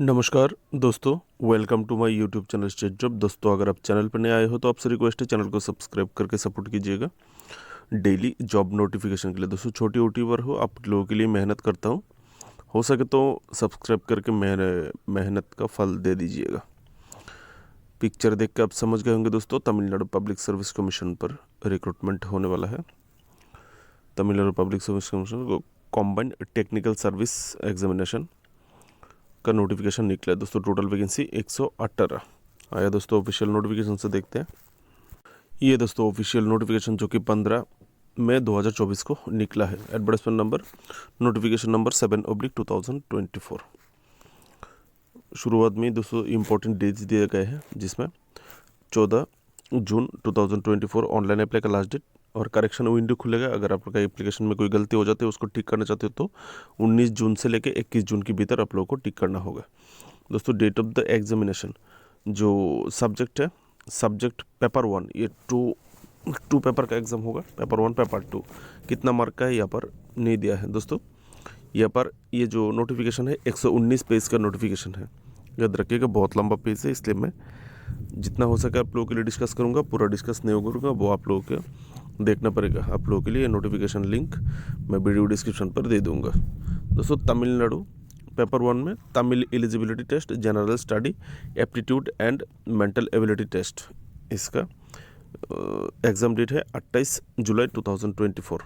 नमस्कार दोस्तों, welcome to my YouTube channel state job. दोस्तों, अगर आप चैनल पर नए आए हो तो आपसे रिक्वेस्ट है चैनल को सब्सक्राइब करके सपोर्ट कीजिएगा डेली जॉब नोटिफिकेशन के लिए। दोस्तों, छोटी यूट्यूबर हो, आप लोगों के लिए मेहनत करता हूँ, हो सके तो सब्सक्राइब करके मेरे मेहनत का फल दे दीजिएगा। पिक्चर देख के आप समझ गए होंगे दोस्तों, तमिलनाडु पब्लिक सर्विस कमीशन पर रिक्रूटमेंट होने वाला है। तमिलनाडु पब्लिक सर्विस कमीशन को कॉम्बाइंड टेक्निकल सर्विस एग्जामिनेशन का नोटिफिकेशन निकला है दोस्तों। टोटल वैकेंसी 118 आया दोस्तों। ऑफिशियल नोटिफिकेशन से देखते हैं। ये दोस्तों ऑफिशियल नोटिफिकेशन जो कि 15 मई 2024 को निकला है। Advertisement number notification number 7/2024। शुरुआत में दोस्तों इंपॉर्टेंट डेट्स दिए गए हैं, जिसमें 14 जून 2024 ऑनलाइन अप्लाई का लास्ट डेट और करेक्शन विंडो खुलेगा। अगर आपका एप्लीकेशन में कोई गलती हो जाती है उसको ठीक करना चाहते हो तो 19 जून से लेकर 21 जून के भीतर आप लोगों को ठीक करना होगा दोस्तों। डेट ऑफ द एग्जामिनेशन जो सब्जेक्ट है, सब्जेक्ट पेपर 1, ये टू पेपर का एग्ज़ाम होगा। पेपर 1 पेपर 2 कितना मार्क का है यहाँ पर नहीं दिया है दोस्तों। यहाँ पर ये जो नोटिफिकेशन है 119 पेज का नोटिफिकेशन है। याद रखिएगा, बहुत लंबा पेज है, इसलिए मैं जितना हो सके आप लोगों के लिए डिस्कस करूँगा। पूरा डिस्कस नहीं करूँगा, वो आप लोगों को देखना पड़ेगा। आप लोगों के लिए नोटिफिकेशन लिंक मैं वीडियो डिस्क्रिप्शन पर दे दूँगा दोस्तों। तमिलनाडु पेपर 1 में Tamil eligibility test, general study, aptitude and mental ability test, इसका एग्ज़ाम डेट है 28 जुलाई 2024।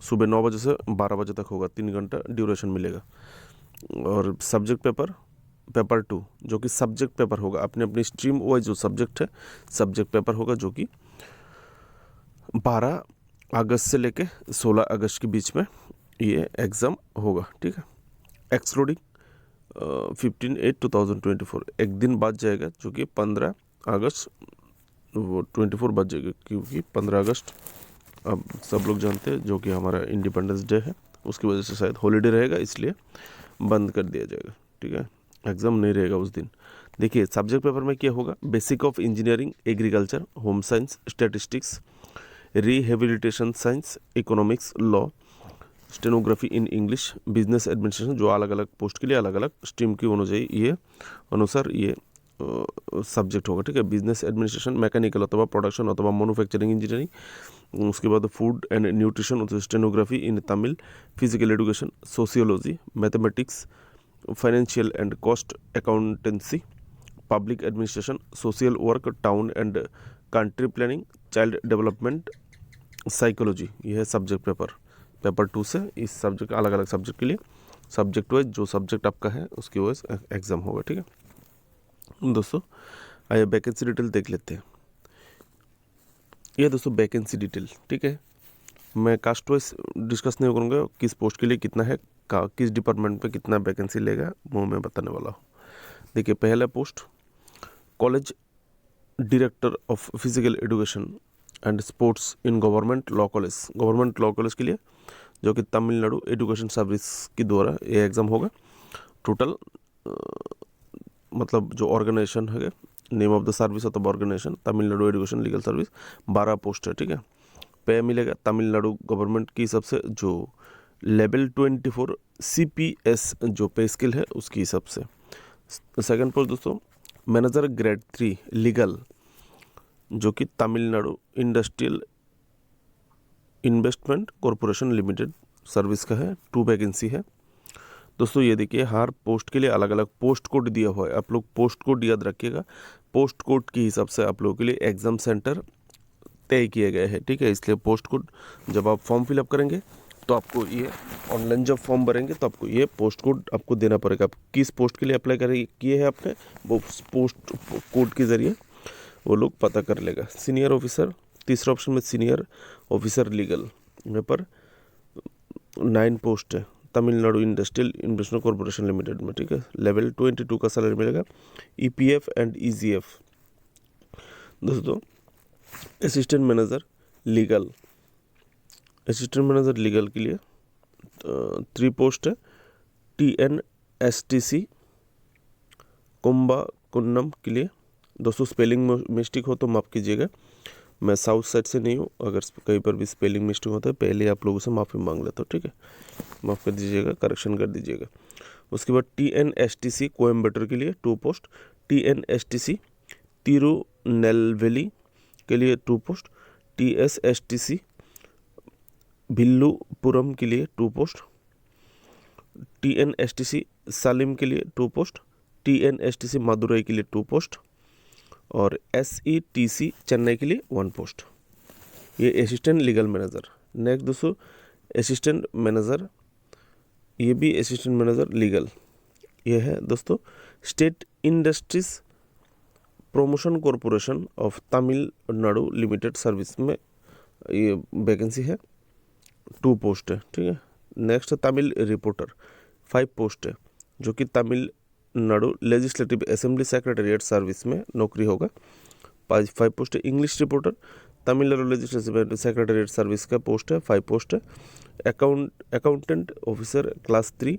सुबह 9 बजे से 12 बजे तक होगा, 3 घंटा ड्यूरेशन मिलेगा। और सब्जेक्ट पेपर 2 जो कि सब्जेक्ट पेपर होगा, अपने अपनी स्ट्रीम वाइज जो सब्जेक्ट है, सब्जेक्ट पेपर होगा जो कि 12 अगस्त से लेके 16 अगस्त के बीच में ये एग्ज़ाम होगा, ठीक है। एक्सक्लूडिंग 15/8/2024, एक दिन बाद जाएगा जो कि 15 अगस्त, वो 24 बच जाएगा, क्योंकि 15 अगस्त अब सब लोग जानते हैं जो कि हमारा इंडिपेंडेंस डे है, उसकी वजह से शायद हॉलीडे रहेगा, इसलिए बंद कर दिया जाएगा, ठीक है। एग्ज़ाम नहीं रहेगा उस दिन। देखिए, सब्जेक्ट पेपर में क्या होगा: basic of engineering, agriculture, home science, statistics, rehabilitation science, economics, law, stenography in English, business administration, जो अलग अलग पोस्ट के लिए अलग अलग स्ट्रीम की अनुसार ये सब्जेक्ट होगा, ठीक है। बिजनेस एडमिनिस्ट्रेशन मैकेनिकल अथवा प्रोडक्शन अथवा मैन्युफैक्चरिंग इंजीनियरिंग, उसके बाद food and nutrition, stenography in Tamil, physical education, sociology, mathematics, financial and cost accountancy, public administration, social work, town and country planning, child development, psychology. यह है subject paper 2 से इस subject, अलग अलग सब्जेक्ट के लिए सब्जेक्ट वाइज जो सब्जेक्ट आपका है उसकी वाइज एग्ज़ाम होगा, ठीक है दोस्तों। आइए वैकेंसी डिटेल देख लेते हैं। ये दोस्तों वैकेंसी डिटेल, ठीक है। मैं कास्ट वाइज डिस्कस नहीं करूँगा, किस पोस्ट के लिए कितना है, किस डिपार्टमेंट पे कितना वैकेंसी लेगा, वो मैं बताने वाला हूँ। देखिए, पहला post college director of physical education and sports in government law college के लिए, जो कि तमिलनाडु एजुकेशन सर्विस के द्वारा ये एग्ज़ाम होगा। टोटल मतलब जो ऑर्गेनाइजेशन है, नेम ऑफ द सर्विस अथवा organisation Tamil Nadu education legal service, 12 post है, ठीक है। पे मिलेगा तमिलनाडु गवर्नमेंट की हिसाब से जो लेवल 24 CPS जो पे स्किल है उसकी हिसाब से। सेकंड पोस्ट दोस्तों मैनेजर ग्रेड 3 लीगल, जो कि Tamil Nadu industrial investment corporation limited service का है। 2 वैकेंसी है दोस्तों। ये देखिए, हर पोस्ट के लिए अलग अलग पोस्ट कोड दिया हुआ है, आप लोग पोस्ट कोड याद रखिएगा। पोस्ट कोड के हिसाब से आप लोगों के लिए एग्ज़ाम सेंटर तय किए गए हैं, ठीक है। इसलिए पोस्ट कोड जब आप फॉर्म फिलअप करेंगे तो आपको ये ऑनलाइन जब फॉर्म भरेंगे तो आपको ये पोस्ट कोड आपको देना पड़ेगा। आप किस पोस्ट के लिए अप्लाई करें किए हैं आपने, वो पोस्ट कोड के ज़रिए वो लोग पता कर लेगा। सीनियर ऑफिसर, तीसरा ऑप्शन में सीनियर ऑफिसर लीगल, यहाँ पर 9 पोस्ट है Tamil Nadu industrial investment corporation limited में, ठीक है। लेवल 22 का सैलरी मिलेगा। EPF एंड EGF दोस्तों। असिस्टेंट मैनेजर लीगल के लिए 3 पोस्ट है। TNSTC कुंभकोणम के लिए दोस्तों। स्पेलिंग मिस्टेक हो तो माफ़ कीजिएगा, मैं साउथ साइड से नहीं हूँ, अगर कहीं पर भी स्पेलिंग मिस्टेक होता है पहले आप लोगों से माफ़ी मांग लेता हूँ, ठीक है। माफ़ कर दीजिएगा, करेक्शन कर दीजिएगा। उसके बाद TNSTC कोयम्बटूर के लिए 2 पोस्ट, TNSTC तिरुनेलवेली के लिए 2 पोस्ट, TSSTC भिल्लुपुरम के लिए 2 पोस्ट, TNSTC सालिम के लिए 2 पोस्ट, TNSTC मदुरई के लिए 2 पोस्ट और SETC चेन्नई के लिए 1 पोस्ट। ये असिस्टेंट लीगल मैनेजर। नेक्स्ट दोस्तों असिस्टेंट मैनेजर, ये भी असिस्टेंट मैनेजर लीगल, ये है दोस्तों state industries promotion corporation of Tamil Nadu limited service में ये वैकेंसी है, 2 पोस्ट है, ठीक है। नेक्स्ट तमिल रिपोर्टर 5 पोस्ट है, जो कि Tamil Nadu legislative assembly secretariat service में नौकरी होगा, 5 पोस्ट है। English reporter Tamil Nadu legislative secretariat service का पोस्ट है, 5 पोस्ट है। Accountant officer class 3,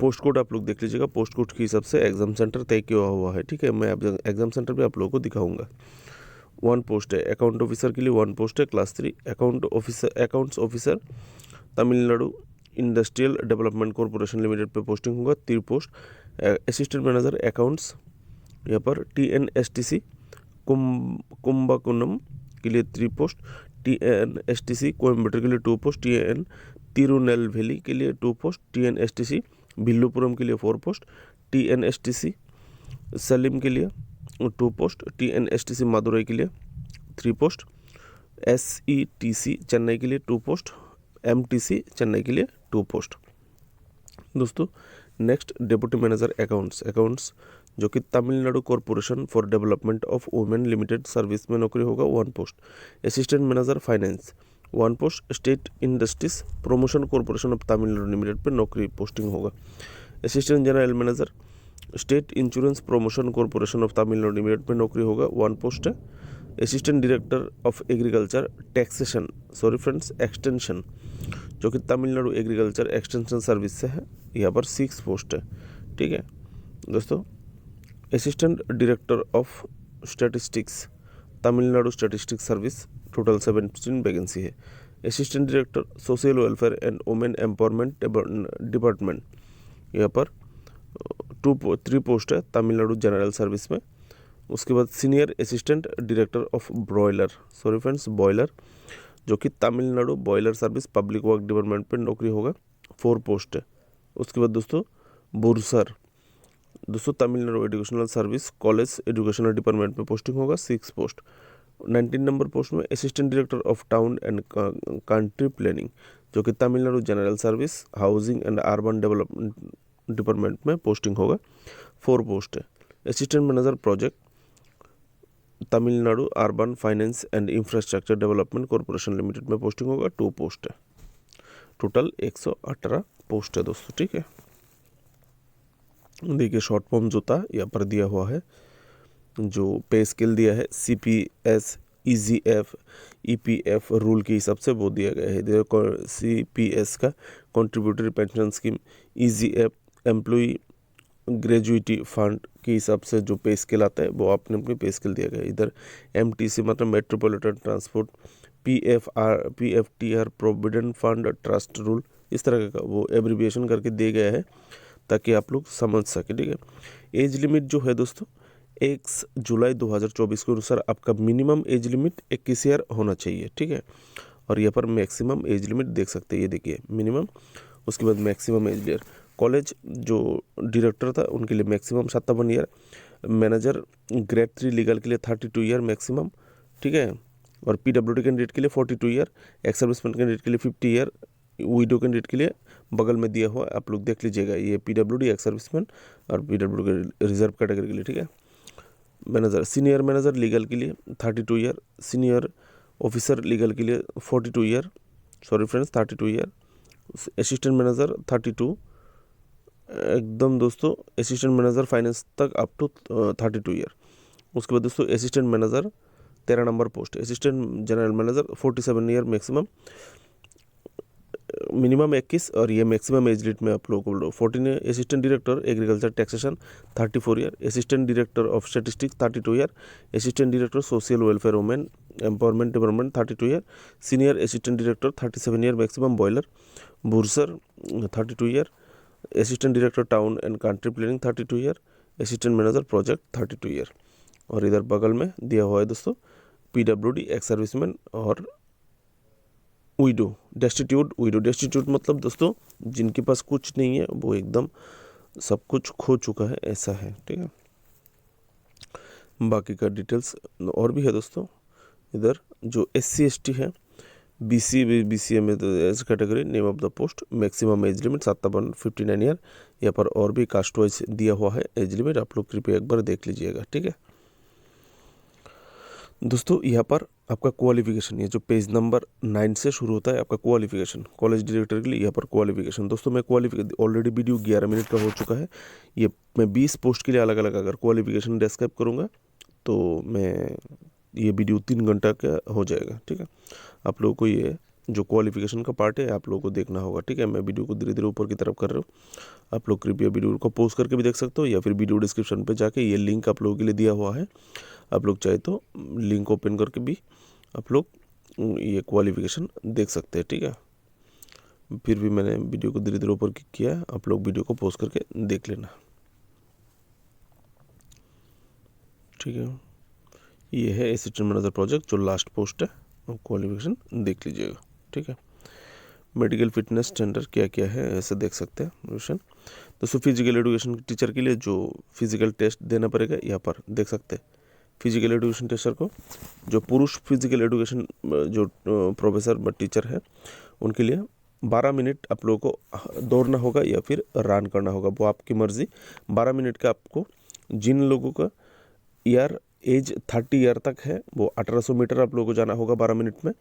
post code आप लोग देख लीजिएगा, पोस्ट कोड के हिसाब से एग्जाम सेंटर तय किया हुआ है, ठीक है। मैं एग्जाम सेंटर भी आप लोगों को दिखाऊंगा। 1 पोस्ट है। अकाउंट ऑफिसर के लिए 1 पोस्ट है, class 3। Accounts officer Tamil Nadu industrial development corporation limited पे पोस्टिंग होगा, 3 पोस्ट। असिस्टेंट मैनेजर अकाउंट्स, यहाँ पर TNSTC कुंभकोणम के लिए 3 पोस्ट, TNSTC कोयम्बटूर के लिए 2 पोस्ट, TN तिरुनेलवेली के लिए 2 पोस्ट, TNSTC भिल्लुपुरम के लिए 4 पोस्ट, TNSTC सलीम के लिए 2 पोस्ट, TNSTC मदुरई के लिए 3 पोस्ट, SETC चेन्नई के लिए 2 पोस्ट, MTC चेन्नई के लिए 2 पोस्ट। दोस्तों नेक्स्ट डेप्यूटी मैनेजर अकाउंट्स जो कि Tamil Nadu corporation for development of women limited service में नौकरी होगा, 1 post. Assistant manager finance 1 post. State industries promotion corporation of Tamil Nadu limited पर नौकरी पोस्टिंग होगा। Assistant general manager state insurance promotion corporation of Tamil Nadu limited पर नौकरी होगा, 1 पोस्ट है। Assistant director of agriculture taxation extension जो कि तमिलनाडु एग्रीकल्चर एक्सटेंशन सर्विस से है, यहाँ पर 6 पोस्ट है, ठीक है दोस्तों। Assistant director of statistics Tamil Nadu statistics service, total 17 vacancy है। Assistant director social welfare and women empowerment department, यहाँ पर 3 पोस्ट है तमिलनाडु जनरल सर्विस में। उसके बाद senior assistant director of boiler जो कि Tamil Nadu boiler service public work department पर नौकरी होगा, 4 पोस्ट है। उसके बाद दोस्तों bursar Tamil Nadu educational service college educational department में पोस्टिंग होगा, 6 पोस्ट। 19 नंबर पोस्ट में assistant director of town and country planning जो कि Tamil Nadu general service housing and urban development department में पोस्टिंग होगा, 4 पोस्ट है। Assistant manager project Tamil Nadu urban finance and infrastructure development corporation limited में posting होगा, 2 post है। Total 118 post है दोस्तों, ठीक है। देखिए शॉर्ट फॉर्म जो था यहाँ पर दिया हुआ है, जो पे स्केल दिया है CPS EGF EPF रूल के हिसाब से वो दिया गया है। CPS का contributory pension scheme, EGF employee gratuity fund के हिसाब से जो पे स्केल आता है वो आपने अपनी पे स्केल दिया गया है। इधर MTC मतलब metropolitan transport, PFTR provident fund trust rule, इस तरह का वो एब्रीविएशन करके दिया गया है ताकि आप लोग समझ सके, ठीक है। एज लिमिट जो है दोस्तों 1 जुलाई 2024 के अनुसार आपका मिनिमम एज लिमिट 21 ईयर होना चाहिए, ठीक है। और यहाँ पर मैक्सिमम एज लिमिट देख सकते हैं, ये देखिए मिनिमम, उसके बाद मैक्सिमम एज ईयर। कॉलेज जो डायरेक्टर था उनके लिए maximum 57 year, manager grade 3 legal के लिए 32 ईयर मैक्सिमम, ठीक है। और PWD कैंडिडेट के लिए 42 ईयर, एक्स सर्विसमैन कैंडिडेट के लिए 50 ईयर, विडो कैंडिडेट के लिए बगल में दिया हुआ आप लोग देख लीजिएगा, ये PWD एक्स सर्विसमैन और PWD के रिजर्व कैटेगरी के लिए, ठीक है। मैनेजर सीनियर मैनेजर लीगल के लिए 32 ईयर, सीनियर ऑफिसर लीगल के लिए 42 ईयर, 32 ईयर। असिस्टेंट मैनेजर 32 एकदम दोस्तों, असिस्टेंट मैनेजर फाइनेंस तक अप टू 32 ईयर। उसके बाद दोस्तों assistant manager 13 number post, assistant general manager 47 year maximum, minimum 21 और ये मैक्सिमम एज लिमिट में आप लोगों को 14 है। Assistant director agriculture taxation 34 year, assistant director of statistics 32 year, assistant director social welfare women empowerment department 32 year, senior assistant director 37 year maximum boiler, bursar 32 year, assistant director town and country planning 32 year, assistant manager project 32 year. और इधर बगल में दिया हुआ है दोस्तों PWD ex serviceman और widow, destitute widow. Destitute मतलब दोस्तों जिनके पास कुछ नहीं है, वो एकदम सब कुछ खो चुका है, ऐसा है, ठीक है। बाकी का डिटेल्स और भी है दोस्तों। इधर जो SC ST है, BCA में तो age category, name of the post, maximum age limit 57-59 year. यहाँ पर और भी कास्ट वाइज दिया हुआ है एज लिमिट, आप लोग कृपया एक बार देख लीजिएगा, ठीक है दोस्तों। यहाँ पर आपका क्वालिफिकेशन, ये जो पेज नंबर 9 से शुरू होता है आपका क्वालिफिकेशन, कॉलेज डायरेक्टर के लिए यहाँ पर क्वालिफिकेशन। दोस्तों मैं क्वालिफिकेशन ऑलरेडी वीडियो 11 मिनट का हो चुका है, ये मैं 20 पोस्ट के लिए अलग अलग अगर क्वालिफिकेशन डिस्क्राइब करूँगा तो मैं ये वीडियो 3 घंटा का हो जाएगा, ठीक है। आप लोगों को ये जो क्वालिफिकेशन का पार्ट है आप लोगों को देखना होगा, ठीक है। मैं वीडियो को धीरे धीरे ऊपर की तरफ कर रहा हूँ, आप लोग कृपया वीडियो को पॉज करके भी देख सकते हो, या फिर वीडियो डिस्क्रिप्शन पे जाके ये लिंक आप लोगों के लिए दिया हुआ है, आप लोग चाहे तो लिंक ओपन करके भी आप लोग ये क्वालिफिकेशन देख सकते हैं, ठीक है। फिर भी मैंने वीडियो को धीरे धीरे ऊपर किया है, आप लोग वीडियो को पॉज करके देख लेना, ठीक है। ये है असिस्टेंट मैनेजर प्रोजेक्ट जो लास्ट पोस्ट है, क्वालिफिकेशन देख लीजिएगा, ठीक है। मेडिकल फिटनेस स्टैंडर्ड क्या क्या है ऐसे देख सकते हैं क्वेश्चन दोस्तों। फिजिकल एजुकेशन टीचर के लिए जो फिजिकल टेस्ट देना पड़ेगा यहाँ पर देख सकते हैं। फिजिकल एजुकेशन टीचर को, जो पुरुष फिजिकल एजुकेशन जो प्रोफेसर टीचर है उनके लिए 12 मिनट आप लोगों को दौड़ना होगा या फिर रन करना होगा, वो आपकी मर्ज़ी। 12 मिनट का आपको, जिन लोगों का ईयर एज 30 ईयर तक है वो 1800 मीटर आप लोगों को जाना होगा 12 मिनट में।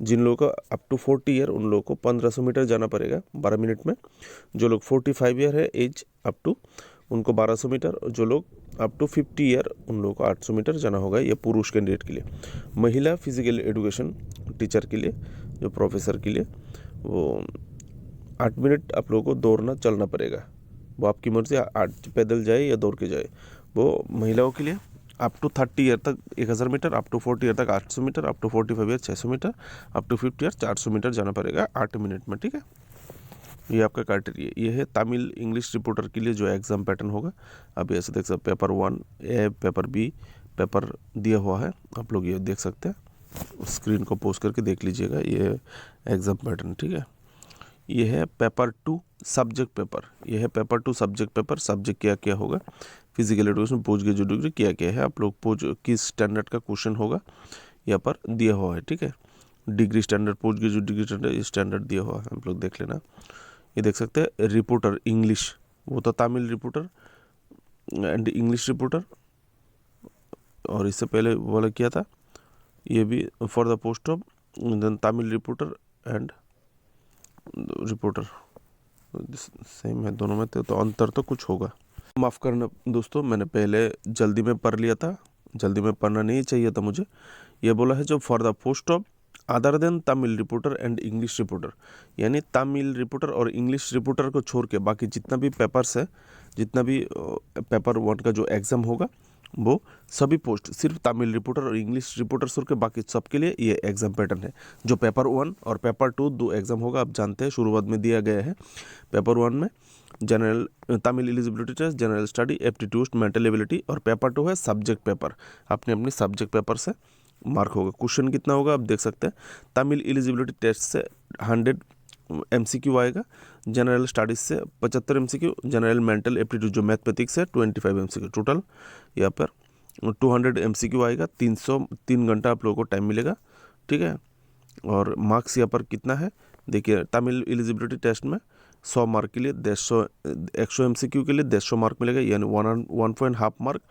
जिन लोगों का अप टू 40 ईयर उन लोगों को 1500 मीटर जाना पड़ेगा 12 मिनट में। जो लोग 45 ईयर है एज अप टू, उनको 1200 मीटर। जो लोग अप टू 50 ईयर उन लोगों को 800 मीटर जाना होगा, ये पुरुष कैंडिडेट के लिए। महिला फिजिकल एजुकेशन टीचर के लिए, जो प्रोफेसर के लिए, वो 8 मिनट आप लोगों को दौड़ना चलना पड़ेगा, वो आपकी मर्जी, 8 पैदल जाए या दौड़ के जाए। वो महिलाओं के लिए अप टू 30 ईयर तक 1000 मीटर, अप टू 40 ईयर तक 800 metre, up to 45 year 600 metre, up to 50 year 400 metre जाना पड़ेगा 8 मिनट में, ठीक है। ये आपका क्राइटेरिया। ये है तमिल इंग्लिश रिपोर्टर के लिए जो एग्ज़ाम पैटर्न होगा। आप ऐसे देख सकते, पेपर 1 ए, पेपर B, पेपर दिया हुआ है, आप लोग ये देख सकते हैं। स्क्रीन को पोस्ट करके देख लीजिएगा, ये एग्ज़ाम पैटर्न, ठीक है। ये है पेपर 2 सब्जेक्ट पेपर, ये है पेपर 2 सब्जेक्ट पेपर। सब्जेक्ट क्या क्या होगा, physical education, post graduate degree क्या क्या है, आप लोग किस स्टैंडर्ड का क्वेश्चन होगा यहाँ पर दिया हुआ है, ठीक है। Degree standard, post graduate degree standard दिया हुआ है, आप लोग देख लेना। ये देख सकते हैं रिपोर्टर इंग्लिश, वो तो Tamil reporter and English reporter, और इससे पहले वाला क्या था, ये भी for the post of Tamil reporter and reporter same है दोनों में, तो अंतर तो कुछ होगा। माफ़ करना दोस्तों, मैंने पहले जल्दी में पढ़ लिया था, जल्दी में पढ़ना नहीं चाहिए था मुझे। ये बोला है जो for the post of other than Tamil reporter and English reporter, यानी तमिल रिपोर्टर और इंग्लिश रिपोर्टर को छोड़ के बाकी जितना भी पेपर्स है, जितना भी पेपर 1 का जो एग्ज़ाम होगा वो सभी पोस्ट सिर्फ तमिल रिपोर्टर और इंग्लिश रिपोर्टर छोड़ के बाकी सबके लिए ये एग्ज़ाम पैटर्न है। जो पेपर 1 और पेपर 2 दो एग्ज़ाम होगा, आप जानते हैं शुरुआत में दिया गया है। पेपर 1 में general Tamil eligibility test, general study, aptitude, mental ability, और पेपर 2 है सब्जेक्ट पेपर। अपने अपने सब्जेक्ट पेपर से मार्क होगा। क्वेश्चन कितना होगा आप देख सकते हैं। तमिल एलिजिबिलिटी टेस्ट से 100 MCQ आएगा, जनरल स्टडीज़ से 75 MCQ, जनरल मेंटल एप्टीट्यूड जो मैथमेटिक्स है 25 MCQ, टोटल यहाँ पर 200 MCQ आएगा। 3 घंटा आप लोगों को टाइम मिलेगा, ठीक है। और मार्क्स यहाँ पर कितना है देखिए, तमिल एलिजिबिलिटी टेस्ट में 100 मार्क के लिए 100 MCQ के लिए 150 मार्क मिलेगा, यानी 1.5 मार्क।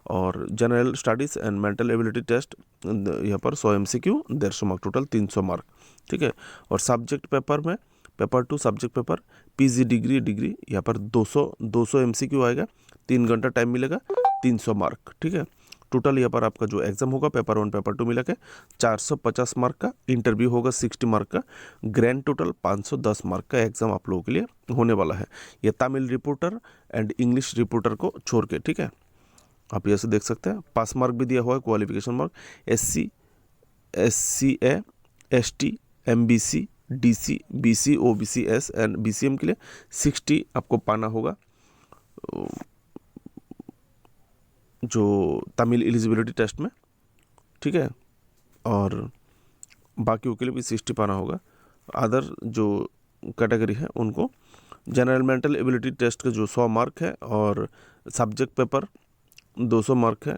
और general studies and mental ability test यहाँ पर 100 MCQ 150 मार्क, टोटल 300 मार्क, ठीक है। और सब्जेक्ट पेपर में paper 2 subject paper PG degree यहाँ पर 200 MCQ आएगा, 3 घंटा टाइम मिलेगा, 300 मार्क, ठीक है। टोटल यहाँ पर आपका जो एग्ज़ाम होगा पेपर 1 पेपर 2 मिला के 450 मार्क का, इंटरव्यू होगा 60 मार्क का, ग्रैंड टोटल 510 मार्क का एग्ज़ाम आप लोगों के लिए होने वाला है। ये Tamil reporter and English reporter को छोड़ के, ठीक है। आप ये से देख सकते हैं। पास मार्क भी दिया हुआ है, qualification mark SC SCA ST MBC DC, BC, OBC, S and BCM के लिए 60 आपको पाना होगा जो तमिल एलिजिबिलिटी टेस्ट में, ठीक है। और बाकियों के लिए भी 60 पाना होगा। अदर जो कैटेगरी है उनको जनरल मेंटल एबिलिटी टेस्ट का जो 100 मार्क है और सब्जेक्ट पेपर 200 मार्क है,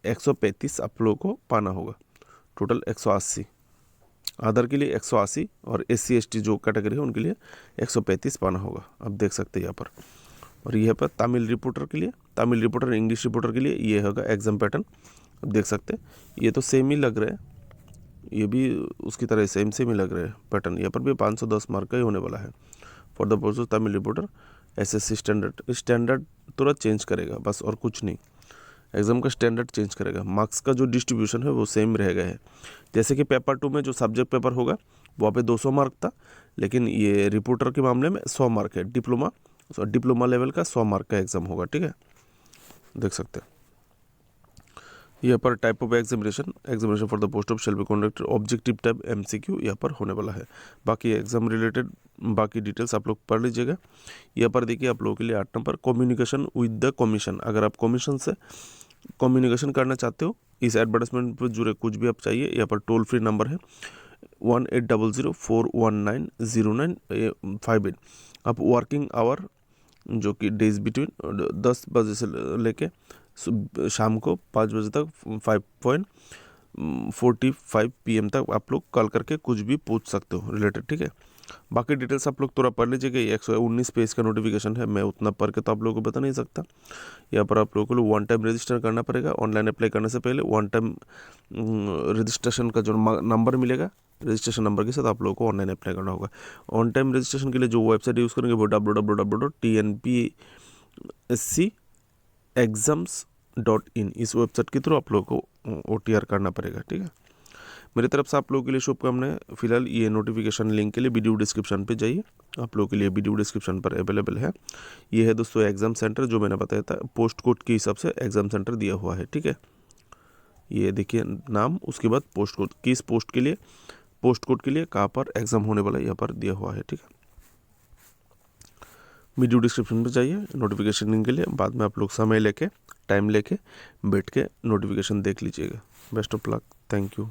135 आप लोगों को पाना होगा, टोटल 180। अदर के लिए 180 और SC ST जो कैटेगरी है उनके लिए 135 पाना होगा, आप देख सकते हैं यहाँ पर। और यह पर तमिल रिपोर्टर के लिए, तमिल रिपोर्टर इंग्लिश रिपोर्टर के लिए ये होगा एग्जाम पैटर्न, आप देख सकते हैं। ये तो सेम ही लग रहा है, ये भी उसकी तरह सेम ही लग रहा है पैटर्न। यहाँ पर भी 510 मार्क का ही होने वाला है for the post of Tamil reporter SSC standard थोड़ा चेंज करेगा बस, और कुछ नहीं। एग्ज़ाम का स्टैंडर्ड चेंज करेगा, मार्क्स का जो डिस्ट्रीब्यूशन है वो सेम रहेगा है। जैसे कि पेपर 2 में जो सब्जेक्ट पेपर होगा वहाँ पे 200 मार्क था, लेकिन ये रिपोर्टर के मामले में 100 मार्क है। डिप्लोमा लेवल का 100 मार्क का एग्ज़ाम होगा, ठीक है, देख सकते हैं। यहाँ पर type of examination for the post of shall be conducted objective type MCQ यहाँ पर होने वाला है। बाकी एग्जाम रिलेटेड बाकी डिटेल्स आप लोग पढ़ लीजिएगा। यहाँ पर देखिए आप लोगों के लिए 8 number communication with the commission. अगर आप कमीशन से कम्युनिकेशन करना चाहते हो, इस एडवर्टाइजमेंट पर जुड़े कुछ भी आप चाहिए, यहाँ पर टोल फ्री नंबर है 1800-419-0958। आप वर्किंग आवर जो कि डेज बिटवीन 10 बजे से लेके शाम को 5 बजे तक 5:45 PM तक आप लोग कॉल करके कुछ भी पूछ सकते हो रिलेटेड, ठीक है। बाकी डिटेल्स आप लोग थोड़ा पढ़ लीजिएगा। ये 119 पेज का नोटिफिकेशन है, मैं उतना पढ़ के तो आप लोगों को बता नहीं सकता। यहाँ पर आप लोगों को 1 टाइम रजिस्टर करना पड़ेगा। ऑनलाइन अप्लाई करने से पहले 1 टाइम रजिस्ट्रेशन का जो नंबर मिलेगा, रजिस्ट्रेशन नंबर के साथ आप लोगों को ऑनलाइन अप्लाई करना होगा। ऑन टाइम रजिस्ट्रेशन के लिए जो वेबसाइट यूज़ करेंगे वो www.tnpexams.in, इस वेबसाइट के थ्रू आप लोगों को OTR करना पड़ेगा, ठीक है। मेरी तरफ से आप लोगों के लिए शुभकामनाएं। फिलहाल ये नोटिफिकेशन लिंक के लिए वीडियो डिस्क्रिप्शन पे जाइए, आप लोगों के लिए वीडियो डिस्क्रिप्शन पर अवेलेबल है। ये है दोस्तों एग्ज़ाम सेंटर जो मैंने बताया था, पोस्ट कोड के हिसाब से एग्ज़ाम सेंटर दिया हुआ है, ठीक है। ये देखिए नाम, उसके बाद पोस्ट कोड, किस पोस्ट के लिए, पोस्ट कोड के लिए कहाँ पर एग्ज़ाम होने वाला है यहाँ पर दिया हुआ है, ठीक है। वीडियो डिस्क्रिप्शन पर जाइए नोटिफिकेशन लिंक के लिए। बाद में आप लोग समय लेके, टाइम लेके बैठ के नोटिफिकेशन देख लीजिएगा। Best of luck, thank you.